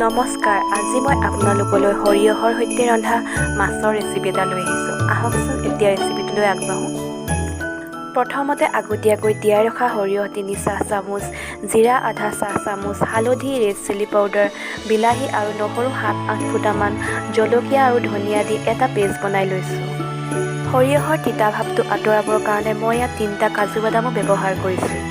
নমস্কাৰ, আজি মই আপোনালোকলৈ সৰিয়হৰ সৈতে ৰন্ধা মাছৰ ৰেচিপি এটা লৈ আহিছোঁ। আহকচোন এতিয়া ৰেচিপিটোলৈ আগবাঢ়োঁ। প্ৰথমতে আগতীয়াকৈ তিয়াই ৰখা সৰিয়হ 3 চাহ চামুচ, জিৰা আধা চাহ চামুচ, হালধি, ৰেড চিলি পাউডাৰ, বিলাহী আৰু নহৰু 7-8 ফুটামান, জলকীয়া আৰু ধনিয়া দি এটা পেষ্ট বনাই লৈছোঁ। সৰিয়হৰ তিতা ভাৱটো আঁতৰাবৰ কাৰণে মই ইয়াত 3টা কাজু বাদামো ব্যৱহাৰ কৰিছোঁ।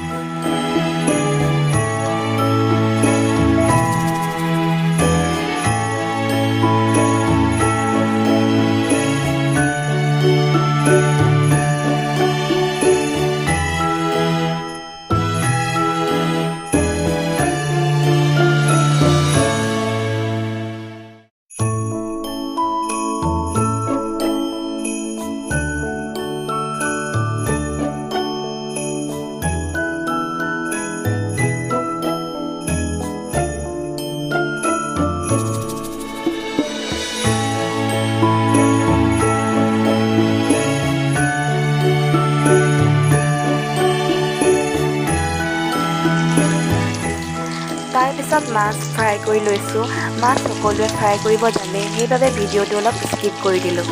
তাৰপিছত মাছ ফ্ৰাই কৰি লৈছোঁ। মাছ সকলোৱে ফ্ৰাই কৰিব জানে, সেইবাবে ভিডিঅ'টো অলপ স্কিপ কৰি দিলোঁ।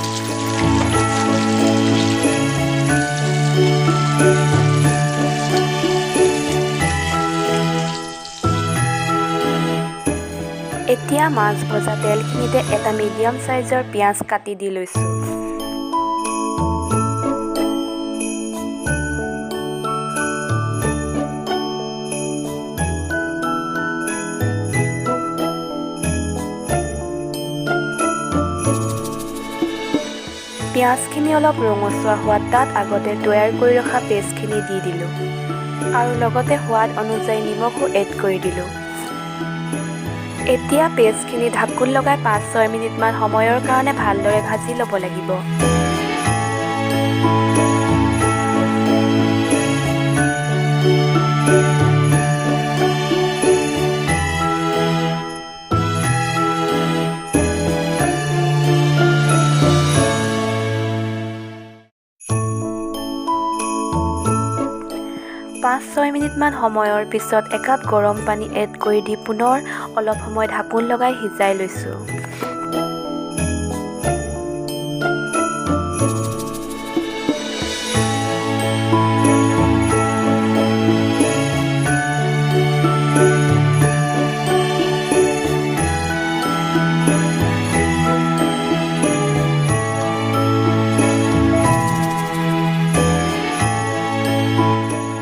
এতিয়া মাছ ভজা তেলখিনিতে এটা মিডিয়াম চাইজৰ পিঁয়াজ কাটি দি লৈছোঁ। পিঁয়াজখিনি অলপ ৰঙচুৱা হোৱাত তাত আগতে তৈয়াৰ কৰি ৰখা পেষ্টখিনি দি দিলোঁ আৰু লগতে সোৱাদ অনুযায়ী নিমখো এড কৰি দিলোঁ। এতিয়া পেষ্টখিনি ঢাকোন লগাই 5-6 মিনিটমান সময়ৰ কাৰণে ভালদৰে ভাজি ল'ব লাগিব। পাঁচ 6 মিনিটমান সময়ৰ পিছত একাপ গৰম পানী এড কৰি দি পুনৰ অলপ সময় ঢাকোন লগাই সিজাই লৈছোঁ।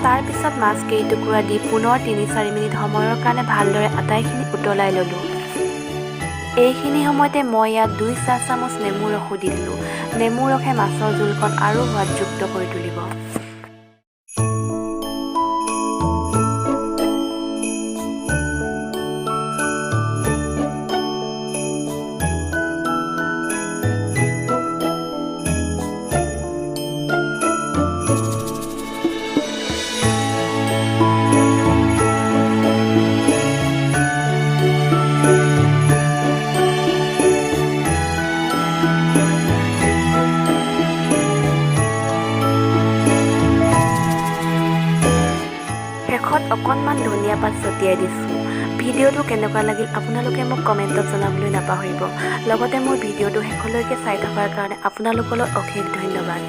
তাৰপিছত মাছ কেইটুকুৰা দি পুনৰ 3-4 মিনিট সময়ৰ কাৰণে ভালদৰে আটাইখিনি উতলাই ল'লোঁ। এইখিনি সময়তে মই ইয়াত 2 চাহ চামুচ নেমু ৰসো দি দিলোঁ। নেমু ৰসে মাছৰ জোলকণ আৰু সোৱাদযুক্ত কৰি তুলিব। শেষত অকণমান ধনিয়া পাত ছটিয়াই দিছোঁ। ভিডিঅ'টো কেনেকুৱা লাগিল আপোনালোকে মোক কমেণ্টত জনাবলৈ নাপাহৰিব। লগতে মোৰ ভিডিঅ'টো শেষলৈকে চাই থকাৰ কাৰণে আপোনালোকলৈ অশেষ ধন্যবাদ।